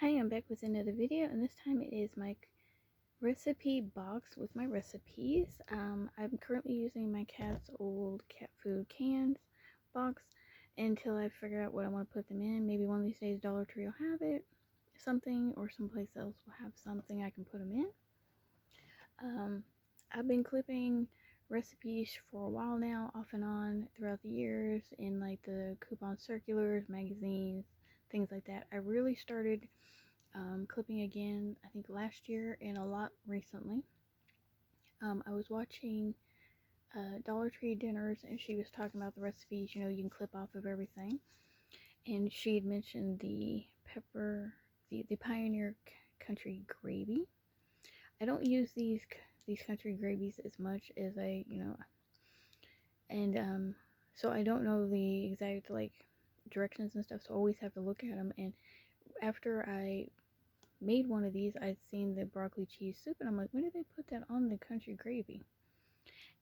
Hi, I'm back with another video, and this time it is my recipe box with my recipes. I'm currently using my cat's old cat food cans box until I figure out what I want to put them in. Maybe one of these days Dollar Tree will have it, something, or someplace else will have something I can put them in. I've been clipping recipes for a while now, off and on throughout the years, in like the coupon circulars, magazines, things like that. I really started clipping again, I think last year and a lot recently. I was watching Dollar Tree dinners, and she was talking about the recipes, you can clip off of everything. And she had mentioned the pepper, the Pioneer Country Gravy. I don't use these country gravies as much as and so I don't know the exact like directions and stuff, so I always have to look at them. And after I made one of these, I'd seen the broccoli cheese soup, and I'm like, when did they put that on the country gravy?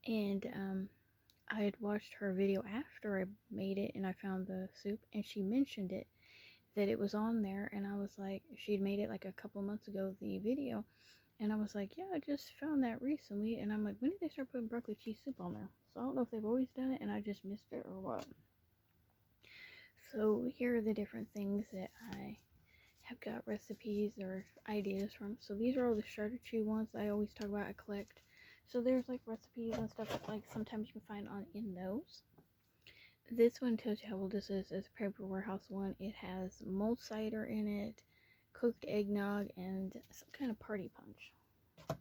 And I had watched her video after I made it, and I found the soup, and she mentioned it, that it was on there, and I was like, she'd made it like a couple months ago, the video, and I was like, yeah, I just found that recently, and I'm like, when did they start putting broccoli cheese soup on there? So I don't know if they've always done it, and I just missed it or what. So here are the different things that I have got recipes or ideas from. So these are all the Shredder Chew ones I always talk about. I collect. So there's like recipes and stuff that like sometimes you can find on in those. This one tells you how old this is. It's a Paper Warehouse one. It has mulled cider in it, cooked eggnog, and some kind of party punch.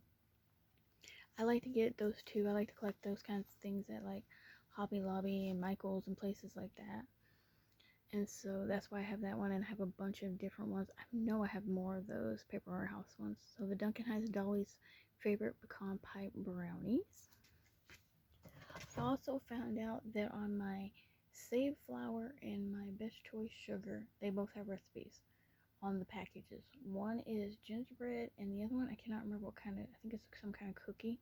I like to get those too. I like to collect those kinds of things at like Hobby Lobby and Michael's and places like that. And so that's why I have that one, and I have a bunch of different ones. I know I have more of those Paper Warehouse ones. So the Duncan Hines Dolly's favorite pecan pie brownies. I also found out that on my Save Flour and my Best Choice Sugar, they both have recipes on the packages. One is gingerbread, and the other one, I cannot remember what kind of, I think it's some kind of cookie.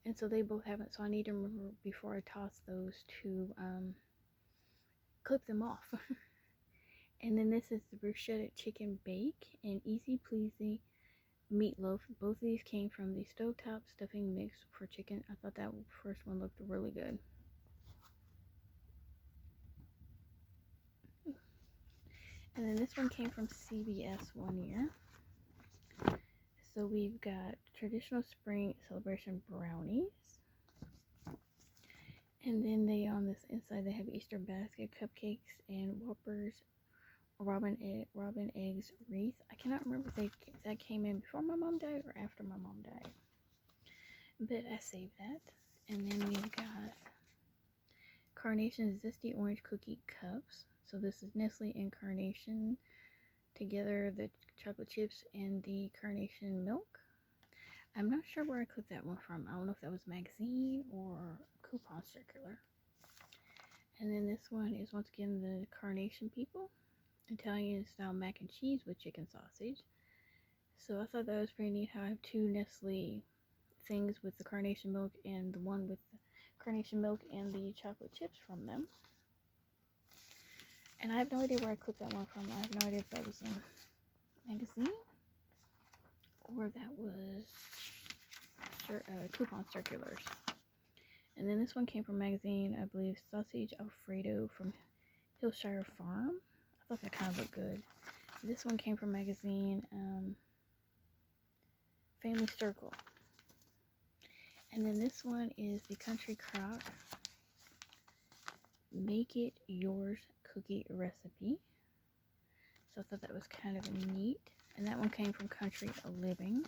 And so they both have it, so I need to remember before I toss those to clip them off. And then this is the bruschetta chicken bake and easy pleasy meatloaf. Both of these came from the stovetop stuffing mix for chicken. I thought that first one looked really good. And then this one came from CVS one year. So we've got traditional spring celebration brownies. And then they, on this inside, they have Easter basket cupcakes and Whoppers robin eggs wreath. I cannot remember if that came in before my mom died or after my mom died, but I saved that. And then we've got Carnation Zesty Orange Cookie Cups. So this is Nestle and Carnation together, the chocolate chips and the Carnation milk. I'm not sure where I clipped that one from. I don't know if that was magazine or coupon circular. And then this one is once again the Carnation people, Italian style mac and cheese with chicken sausage. So I thought that was pretty neat how I have two Nestle things with the Carnation milk and the one with the Carnation milk and the chocolate chips from them. And I have no idea where I clipped that one from. I have no idea if that was a magazine or that was coupon circulars. And then this one came from magazine, I believe, Sausage Alfredo from Hillshire Farm. I thought that kind of looked good. This one came from magazine Family Circle. And then this one is the Country Crock Make It Yours cookie recipe. So I thought that was kind of neat. And that one came from Country Living.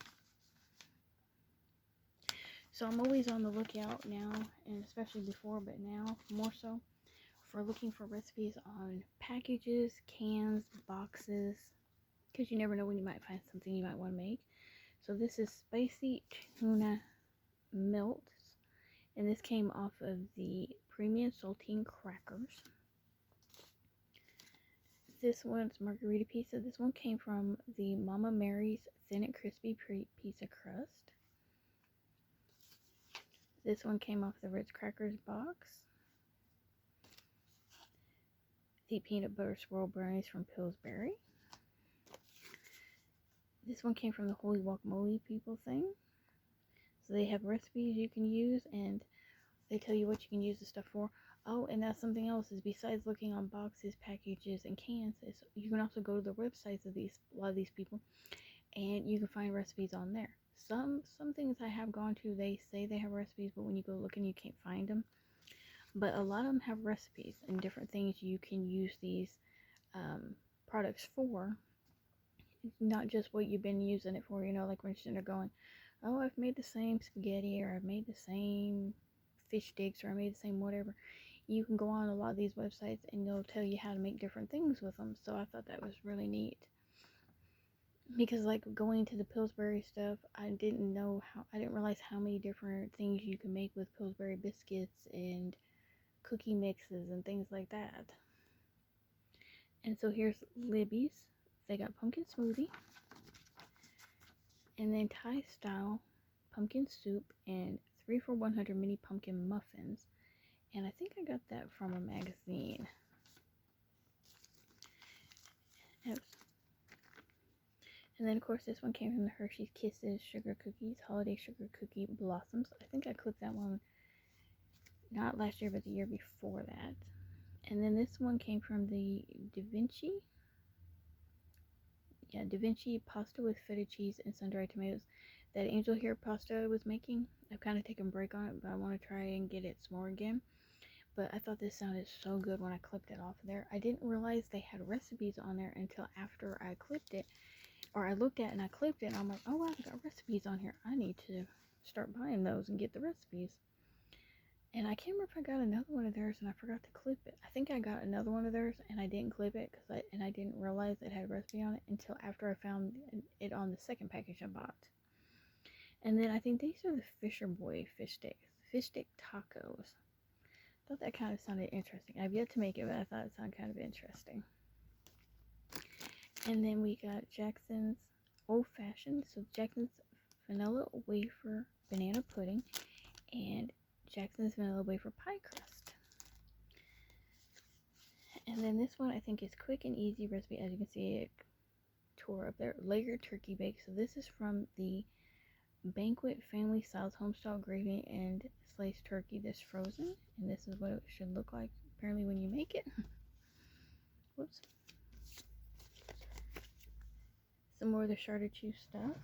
So I'm always on the lookout now, and especially before, but now more so, for looking for recipes on packages, cans, boxes, because you never know when you might find something you might want to make. So this is Spicy Tuna Melts, and this came off of the Premium Saltine Crackers. This one's Margarita Pizza. This one came from the Mama Mary's Thin and Crispy Pizza Crust. This one came off the Ritz Crackers box. The Peanut Butter Swirl Brownies from Pillsbury. This one came from the Holy Guacamole people thing. So they have recipes you can use, and they tell you what you can use the stuff for. Oh, and that's something else, is besides looking on boxes, packages, and cans, is you can also go to the websites of a lot of these people, and you can find recipes on there. Some things I have gone to, they say they have recipes, but when you go looking, you can't find them. But a lot of them have recipes and different things you can use these products for. Not just what you've been using it for, like when you're sitting there going, oh, I've made the same spaghetti, or I've made the same fish sticks, or I made the same whatever. You can go on a lot of these websites and they'll tell you how to make different things with them. So I thought that was really neat. Because like going to the Pillsbury stuff, I didn't realize how many different things you can make with Pillsbury biscuits and cookie mixes and things like that. And so here's Libby's. They got pumpkin smoothie, and then Thai style pumpkin soup, and 3 for 100 mini pumpkin muffins. And I think I got that from a magazine. And then, of course, this one came from the Hershey's Kisses Sugar Cookies, Holiday Sugar Cookie Blossoms. I think I clicked that one not last year, but the year before that. And then this one came from the Da Vinci. Yeah, Da Vinci pasta with feta cheese and sun-dried tomatoes. That angel hair pasta I was making, I've kind of taken a break on it, but I want to try and get it some more again. But I thought this sounded so good when I clipped it off of there. I didn't realize they had recipes on there until after I clipped it. Or I looked at it and I clipped it, and I'm like, oh wow, I got recipes on here. I need to start buying those and get the recipes. And I can't remember if I got another one of theirs and I forgot to clip it. I think I got another one of theirs and I didn't clip it and I didn't realize it had a recipe on it until after I found it on the second package I bought. And then I think these are the Fisher Boy fish sticks. Fish stick tacos. I thought that kind of sounded interesting. I've yet to make it, but I thought it sounded kind of interesting. And then we got Jackson's Old Fashioned. So Jackson's Vanilla Wafer Banana Pudding and Jackson's Vanilla Wafer Pie Crust. And then this one I think is quick and easy recipe. As you can see, it tore up there. Layered turkey bake. So this is from the Banquet Family Styles Homestyle Gravy and Sliced Turkey that's frozen. And this is what it should look like apparently when you make it. Whoops. Some more of the charcuterie stuff.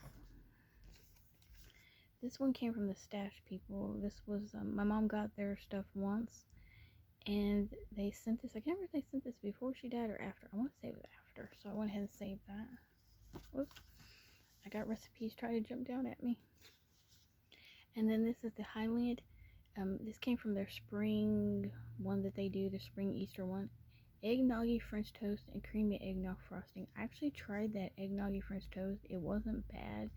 This one came from the Stash people. This was, my mom got their stuff once, and they sent this. I can't remember if they sent this before she died or after. I want to say it was after, so I went ahead and saved that. Whoops. I got recipes trying to jump down at me. And then this is the Highland. This came from their spring one that they do, the spring Easter one. Eggnoggy French toast and creamy eggnog frosting. I actually tried that eggnoggy French toast. It wasn't bad.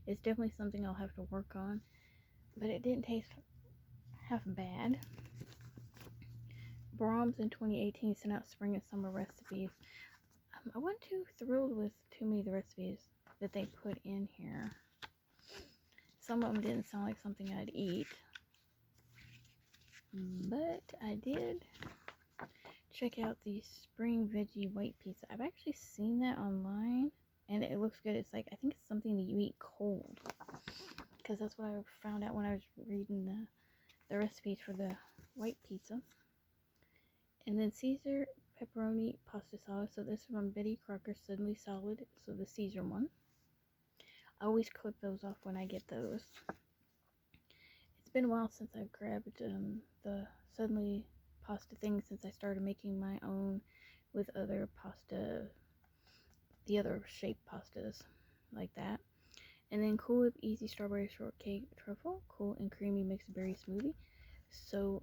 It's definitely something I'll have to work on, but it didn't taste half bad. Brahms in 2018 sent out spring and summer recipes. I wasn't too thrilled with too many of the recipes that they put in here. Some of them didn't sound like something I'd eat, but I did check out the spring veggie white pizza. I've actually seen that online and it looks good. It's like, I think it's something that you eat cold, because that's what I found out when I was reading the recipes for the white pizza. And then Caesar pepperoni pasta salad. So this is from Betty Crocker Suddenly Solid, so the Caesar one. I always clip those off when I get those. It's been a while since I've grabbed the Suddenly pasta thing, since I started making my own with other pasta, the other shaped pastas like that. And then Cool Whip Easy Strawberry Shortcake Truffle, cool and creamy mixed berry smoothie. So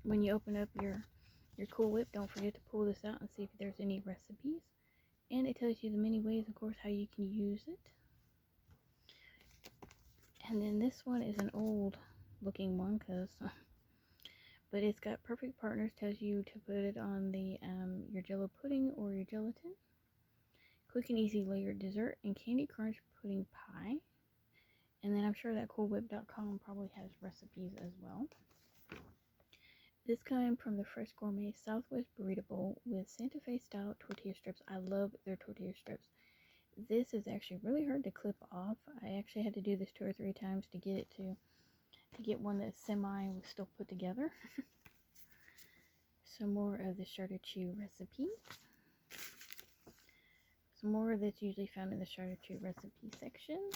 when you open up your Cool Whip, don't forget to pull this out and see if there's any recipes. And it tells you the many ways, of course, how you can use it. And then this one is an old looking one, but it's got Perfect Partners. Tells you to put it on the your Jello pudding or your gelatin. Quick and easy layered dessert and Candy Crunch pudding pie. And then I'm sure that CoolWhip.com probably has recipes as well. This came from the Fresh Gourmet Southwest Burrito Bowl with Santa Fe style tortilla strips. I love their tortilla strips. This is actually really hard to clip off. I actually had to do this 2 or 3 times to get it to get one that semi was still put together. Some more of the Charter-Chew recipe. Some more that's usually found in the Charter-Chew recipe section.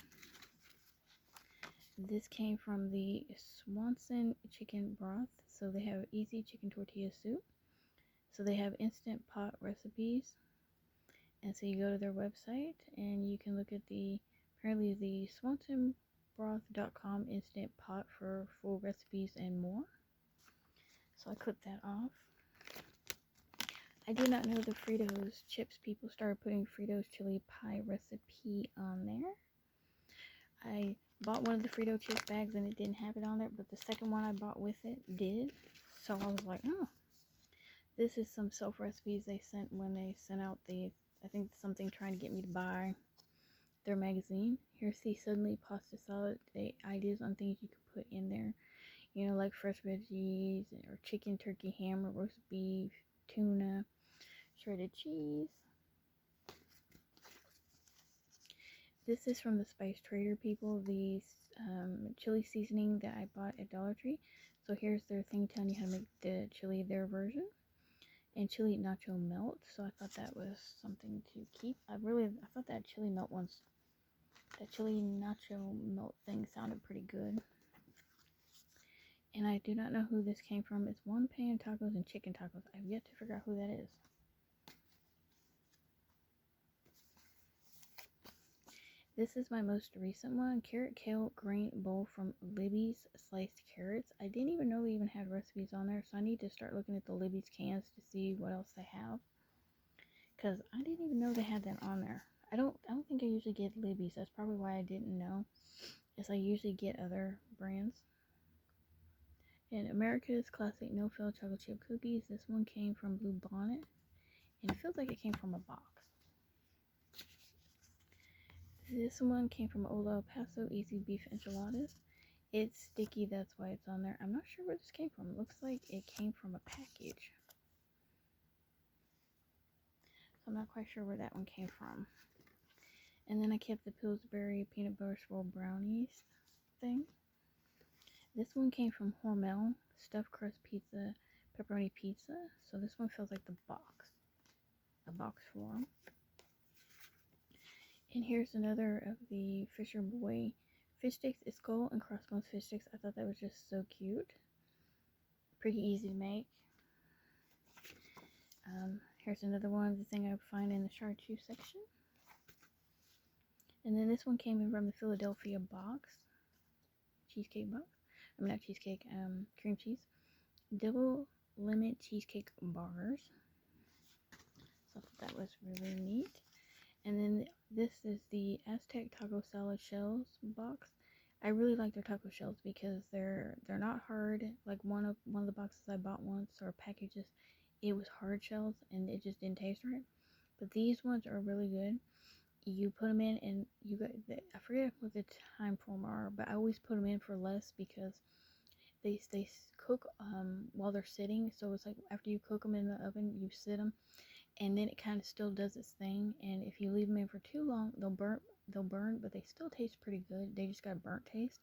This came from the Swanson chicken broth. So they have easy chicken tortilla soup. So they have instant pot recipes. And so you go to their website and you can look at apparently the swansonbroth.com instant pot for full recipes and more. So I clipped that off. I did not know the Fritos chips people started putting Fritos chili pie recipe on there. I bought one of the Frito chip bags and it didn't have it on there, but the second one I bought with it did. So I was like, oh, this is some self recipes they sent when they sent out I think something trying to get me to buy their magazine. Here's the Suddenly Pasta Salad ideas on things you could put in there. You know, like fresh veggies or chicken, turkey, ham, or roast beef, tuna, shredded cheese. This is from the Spice Trader people, the chili seasoning that I bought at Dollar Tree. So here's their thing telling you how to make the chili their version. And chili nacho melt. So I thought that was something to keep. I thought that chili nacho melt thing sounded pretty good. And I do not know who this came from. It's one pan tacos and chicken tacos. I've yet to figure out who that is. This is my most recent one. Carrot kale grain bowl from Libby's Sliced Carrots. I didn't even know they even had recipes on there. So I need to start looking at the Libby's cans to see what else they have. Because I didn't even know they had that on there. I don't think I usually get Libby's. That's probably why I didn't know. Is I usually get other brands. And America's Classic No-Fill Chocolate Chip Cookies. This one came from Blue Bonnet. And it feels like it came from a box. This one came from Ola El Paso Easy Beef Enchiladas. It's sticky, that's why it's on there. I'm not sure where this came from. It looks like it came from a package. So I'm not quite sure where that one came from. And then I kept the Pillsbury Peanut Butter Swirl Brownies thing. This one came from Hormel Stuffed Crust Pizza Pepperoni Pizza. So this one feels like the box. A box form. And here's another of the Fisher Boy fish sticks. It's skull and crossbones fish sticks. I thought that was just so cute. Pretty easy to make. Here's another one, the thing I would find in the Charter-Chew section. And then this one came in from the Philadelphia box. Cheesecake box. I mean, not cheesecake, cream cheese. Double lemon cheesecake bars. So I thought that was really neat. And then this is the Aztec Taco Salad Shells box. I really like their taco shells because they're not hard. Like one of the boxes I bought once, or packages, it was hard shells and it just didn't taste right. But these ones are really good. You put them in and I forget what the time form are, but I always put them in for less because they cook while they're sitting. So it's like after you cook them in the oven, you sit them. And then it kind of still does its thing. And if you leave them in for too long, they'll burn, but they still taste pretty good. They just got a burnt taste.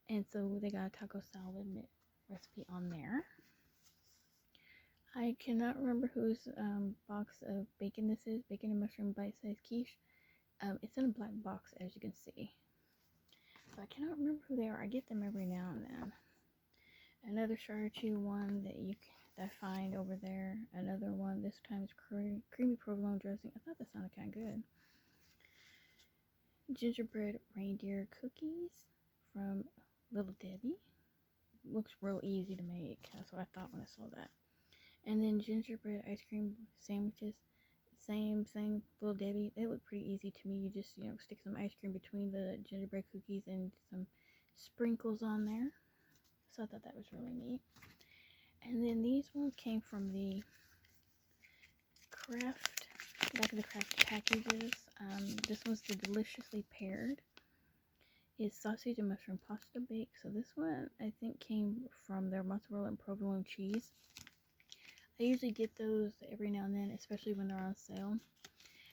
And so they got a taco salad recipe on there. I cannot remember whose box of bacon this is. Bacon and mushroom bite-sized quiche. It's in a black box, as you can see. So I cannot remember who they are. I get them every now and then. Another Charter-Chew one that I find over there. Another one, this time is creamy provolone dressing. I thought that sounded kind of good. Gingerbread reindeer cookies from Little Debbie. Looks real easy to make. That's what I thought when I saw that. And then gingerbread ice cream sandwiches. Same thing, Little Debbie. They look pretty easy to me. You just, stick some ice cream between the gingerbread cookies and some sprinkles on there. So I thought that was really neat. And then these ones came from the back of the Kraft packages. This one's the Deliciously Paired. It's sausage and mushroom pasta bake. So this one, I think, came from their mozzarella and provolone cheese. I usually get those every now and then, especially when they're on sale.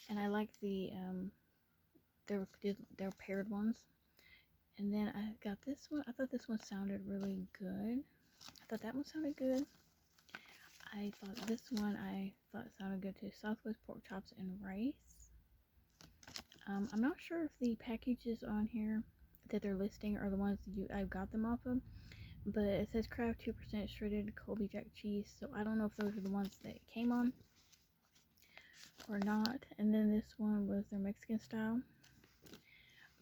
And I like the they're paired ones. And then I got this one. I thought this one sounded really good. I thought that one sounded good. I thought this one sounded good too. Southwest pork chops and rice. I'm not sure if the packages on here that they're listing are the ones I got them off of, but it says Kraft 2% shredded Colby Jack cheese, so I don't know if those are the ones that it came on or not. And then this one was their Mexican style.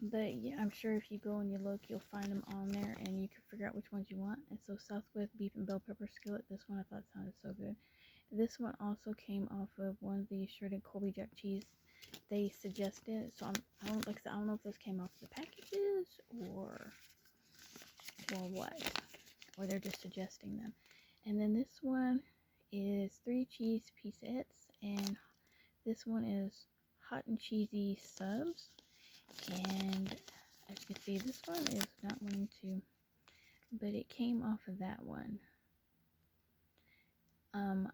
But yeah, I'm sure if you go and you look, you'll find them on there and you can figure out which ones you want. And so Southwest beef and bell pepper skillet, this one I thought sounded so good. This one also came off of one of the shredded Colby Jack cheese they suggested. So I don't know if those came off the packages or what, or they're just suggesting them. And then this one is 3 cheese pieces, and this one is hot and cheesy subs. And as you can see, this one is not wanting to, but it came off of that one.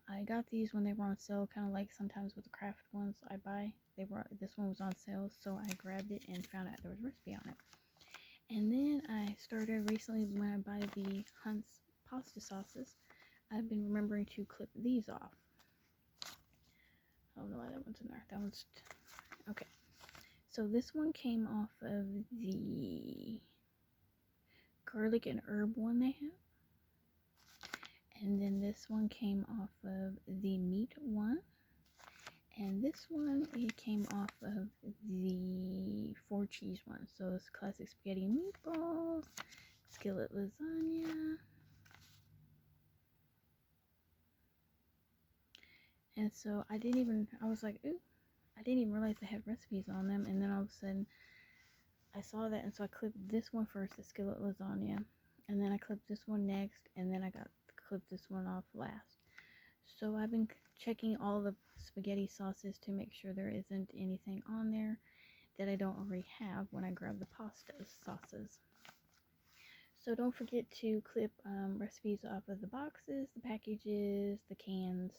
I got these when they were on sale, kind of like sometimes with the Kraft ones I buy. This one was on sale, so I grabbed it and found out there was a recipe on it. And then I started recently, when I buy the Hunt's pasta sauces, I've been remembering to clip these off. I don't know why that one's in there. That one's okay. So this one came off of the garlic and herb one they have. And then this one came off of the meat one. And this one, it came off of the 4 cheese one. So it's classic spaghetti and meatballs, skillet lasagna. And so I was like, ooh, I didn't even realize they had recipes on them. And then all of a sudden, I saw that, and so I clipped this one first, the skillet lasagna. And then I clipped this one next, and then I clipped this one off last. So I've been checking all the spaghetti sauces to make sure there isn't anything on there that I don't already have when I grab the pasta sauces. So don't forget to clip recipes off of the boxes, the packages, the cans.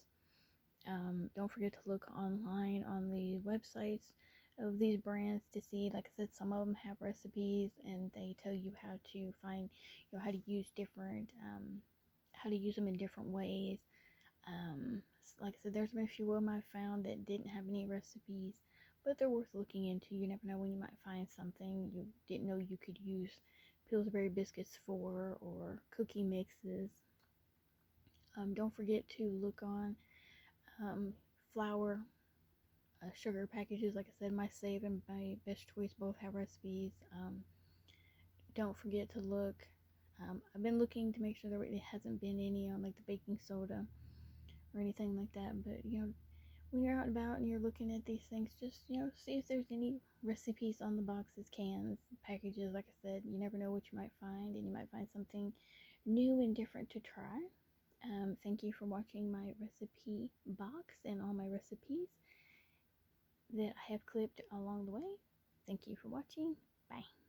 Don't forget to look online on the websites of these brands to see, like I said, some of them have recipes and they tell you how to find, how to use how to use them in different ways. Like I said, there's been a few of them I found that didn't have any recipes, but they're worth looking into. You never know when you might find something you didn't know you could use Pillsbury biscuits for, or cookie mixes. Don't forget to look on flour, sugar packages. Like I said, my Save and my Best Choice both have recipes. Don't forget to look. I've been looking to make sure there hasn't been any on like the baking soda or anything like that. But when you're out and about and you're looking at these things, just see if there's any recipes on the boxes, cans, packages. Like I said, you never know what you might find, and you might find something new and different to try. Thank you for watching my recipe box and all my recipes that I have clipped along the way. Thank you for watching. Bye.